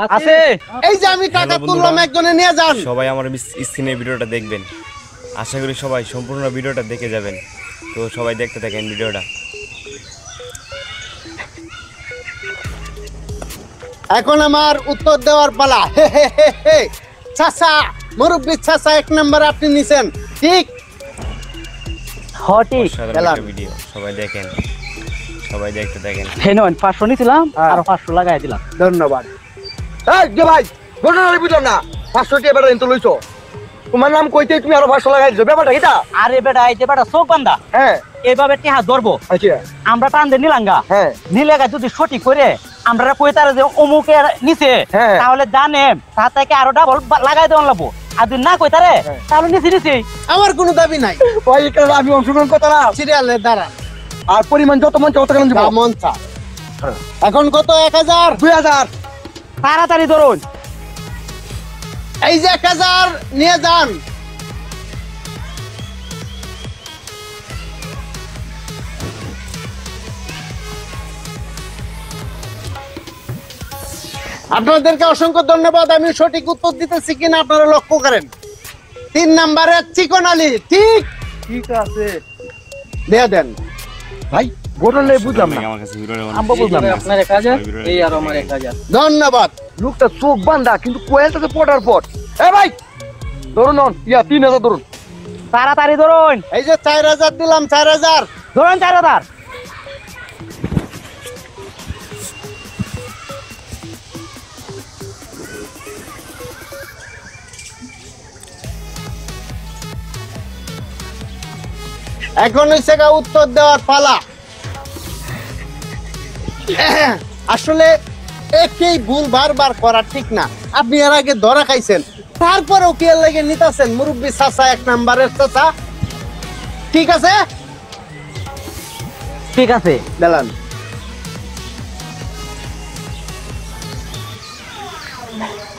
আছে এই যে আমি টাকা তুললাম একজনে নিয়ে যান। সবাই আমার স্ক্রিনে ভিডিওটা দেখবেন, আশা করি সবাই সম্পূর্ণ ভিডিওটা দেখে যাবেন। তো সবাই দেখতে থাকেন ভিডিওটা। এখন আমার উত্তর দেওয়ার পালা। চাচা, মুরব্বি চাচা, এক নাম্বার আপনি নিছেন, ঠিক? হটি সাধারণ একটা ভিডিও, সবাই দেখেন, সবাই দেখতে থাকেন। হেনন 500 নিছিলাম আর 500 লাগাই দিলাম। ধন্যবাদ। এই যে ভাই ঘটনা বুঝলাম না, 500 টাকা বেটা কিন্তু লইছো, তোমার নাম কইতে তুমি আরো 500 লাগাই দিছো, ব্যাপারটা কিটা? আরে বেটা এই যে বেটা চোখ বান্ধা, হ্যাঁ এইভাবে টিহা ধরবো, আচ্ছা আমরা টান দে নিলাঙ্গা, হ্যাঁ নিলেগা যদি সঠিক করে আমরা কইতারে যে অমুকে নিচে, হ্যাঁ। তাহলে জানে তার থেকে আরো ডাবল লাগাই দেওয়া লাগবো। আর যদি না কইতারে তাহলে নিচে নিচে। আমার কোনো দাবি নাই, ওই এখানে আমি অংশগ্রহণ করতে না, সিরিয়ালে দাঁড়ান। আর পরিমাণ যত মন তত কেন দিব? যা মন চা। এখন কত? 1000, 2000। তাড়াতাড়ি ধরুন। এই যে 1000 নিয়ে যান। আপনাদেরকে অসংখ্য ধন্যবাদ। আমি সঠিক উত্তর দিতেছি কিনা আপনারা লক্ষ্য করেন। 3 নাম্বারে চিকন আলী, ঠিক? ঠিক আছে দিয়ে দেন ভাই, ঘটনা বুঝলাম না, আমার কাছে ভিডিওটা আম্বা বুঝলাম না। আপনার 1000 এই আর আমার 1000। ধন্যবাদ। লোকটা চোখ বান্ধা কিন্তু কোয়েলটাতে পড়ার পর এ ভাই ধরুন ইয়া 3000 ধরুন। তাড়াতাড়ি ধরুন। এই যে 4000 দিলাম, 4000 ধরুন 4000। এখন হচ্ছে উত্তর দেওয়ার পালা। আসলে একই ভুল বারবার করা ঠিক না। আপনি এর আগে ধরা খাইছেন, তারপরেও কি এর লাগে নিতেছেন? মুরব্বী চাচা, 1 নাম্বারের চাচা, ঠিক আছে? ঠিক আছে দিলাম।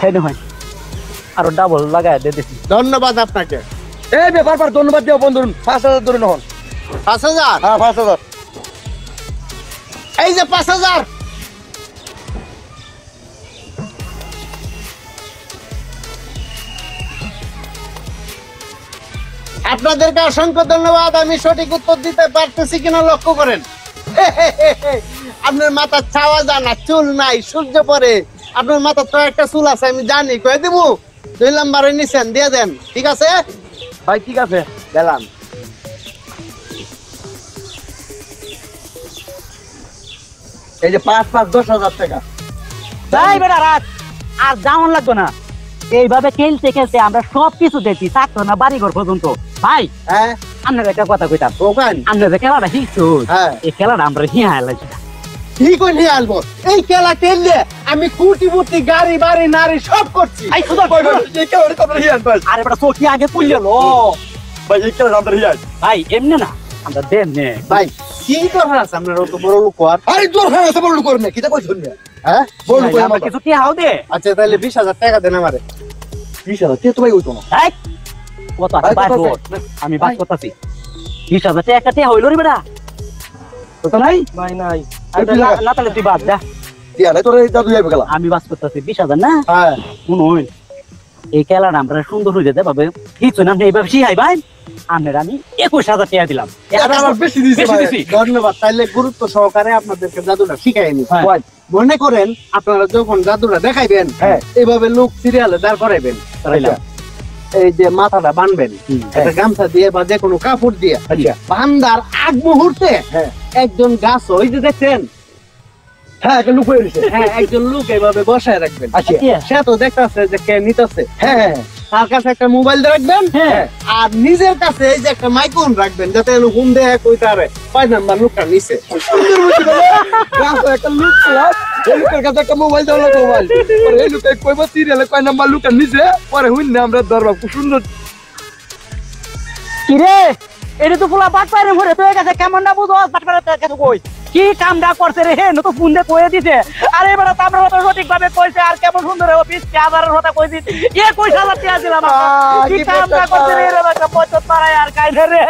হেন হয় আরো ডাবল লাগাই দে দিছি। ধন্যবাদ আপনাকে। এই ব্যাপার ধন্যবাদ দিও বন্ধু, 5000 ধরুন এখন। 5000, হ্যাঁ 5000। এই যে 5000। আপনাদেরকে অসংখ্য ধন্যবাদ। আমি সঠিক উত্তর দিতে পারতেছি কিনা লক্ষ্য করেন। আপনার মাথার ছাওয়া জানা, চুল নাই, সূর্য পরে। আপনার মাথার তো একটা চুল আছে, আমি জানি, কয়ে দিব। 2 নাম্বারে নিছেন, দিয়ে দেন, ঠিক আছে? ভাই ঠিক আছে গেলাম। এই যে 5 10,000 টাকা। তাই বেটা রাত আর যেমন লাগতো না। এইভাবে খেলতে খেলতে আমরা সবকিছু দেখছি, থাকতো না বাড়িঘর পর্যন্ত। ভাই হ্যাঁ, আপনার একটা কথা কইতাম, ওখান আপনার যে খেলাটা শিখছো, হ্যাঁ। এই খেলাটা আমরা হিয়া লাগছি। ঠিক হয়ে নিয়ে আসবো। এই খেলা খেললে আমি কুটি গাড়ি বাড়ি নারী সব করছি। এই সুদর এই কেন আমরা হিয়ান ভাই? আরে বেটা চোখি আগে পুড়লো ভাই এই কেন আমরা হিয়ান? ভাই, এমনি না আমরা দেন নে ভাই, কি দরকার আছে আপনার অত বড় লোক আর? আরে তোর হ্যাঁ সব বড় করবে কিটা কই শুনবে? হ্যাঁ, বড় ভাই, কই আমরা আমার কিছু কি হাও দে। আচ্ছা তাহলে 20,000 টাকা দেন আমারে। 20,000 তে তো ভাই হইতো না। এই কত আছে ভাই, বাস কত আছে? কর। আমি বাস করতেছি 20,000 টাকা একটা হইল রে বেটা। তো নাই ভাই নাই। এই বিলা- না তাহলে তুই বাদ যা, দিয়া নাই তোর এই দাদু যাইবে গেলা। আমি বাস করতেছি 20,000 না। হ্যাঁ, শুনুন, এই খেলাটা আমরা সুন্দর হয়ে যেতে পারবে কিছু না। এইভাবে শিখাই ভাই, আপনার আমি 21,000 টাকা দিলাম। এটা আমার বেশি দিছে বেশি ভাই। দিছি। ধন্যবাদ। তাইলে গুরুত্ব সহকারে আপনাদেরকে জাদুটা শিখাইনি। হ্যাঁ। ভাই, মনে করেন আপনারা যখন জাদুটা দেখাইবেন, হ্যাঁ। এইভাবে লোক সিরিয়ালে দাঁড় করাইবেন। তাইলাম। এই যে মাথাটা বানবেন একটা গামছা দিয়ে বা যে কোনো কাপড় দিয়ে, আচ্ছা। বান্দার আগ মুহূর্তে হ্যাঁ। একজন গাছ, ওই যে দেখছেন, হ্যাঁ একটা লুক হয়ে রইছে। হ্যাঁ, একজন লোক এইভাবে বসায় রাখবেন। আচ্ছা। সে তো দেখতেছে যে কে নিতেছে, হ্যাঁ তার কাছে একটা মোবাইল রাখবেন, হ্যাঁ। আর নিজের কাছে এই যে একটা মাইক্রোফোন রাখবেন, যাতে হুম দেয় কইতারে 5 নাম্বার লোকটা নিছে। সুন্দর হইছে ভাই। গাছ একটা লুক প্লাস এই লুকের কাছে একটা মোবাইল দাও না মোবাইল। পরে এই লুকে কইবা সিরিয়ালে কয় নাম্বার লুকার নিছে, পরে হইন না আমরা ধরবা। খুব সুন্দর। কি রে, এটা তো পুরা বাট পারে মরে তোর কাছে কেমন না বুঝো? বাট পারে তোর কাছে কই কি কামডা করছে রে? হে নতো ফোন দে কইয়ে দিছে। আরে এবারে তো আমরা তো সঠিক ভাবে কইছে, আর কেমন সুন্দর হবে 20,000 কথা কইছি। 21,000 টাকা দিলাম। কি কামডা করছে রে? এর একটা পচত মারায় আর কাইছে রে।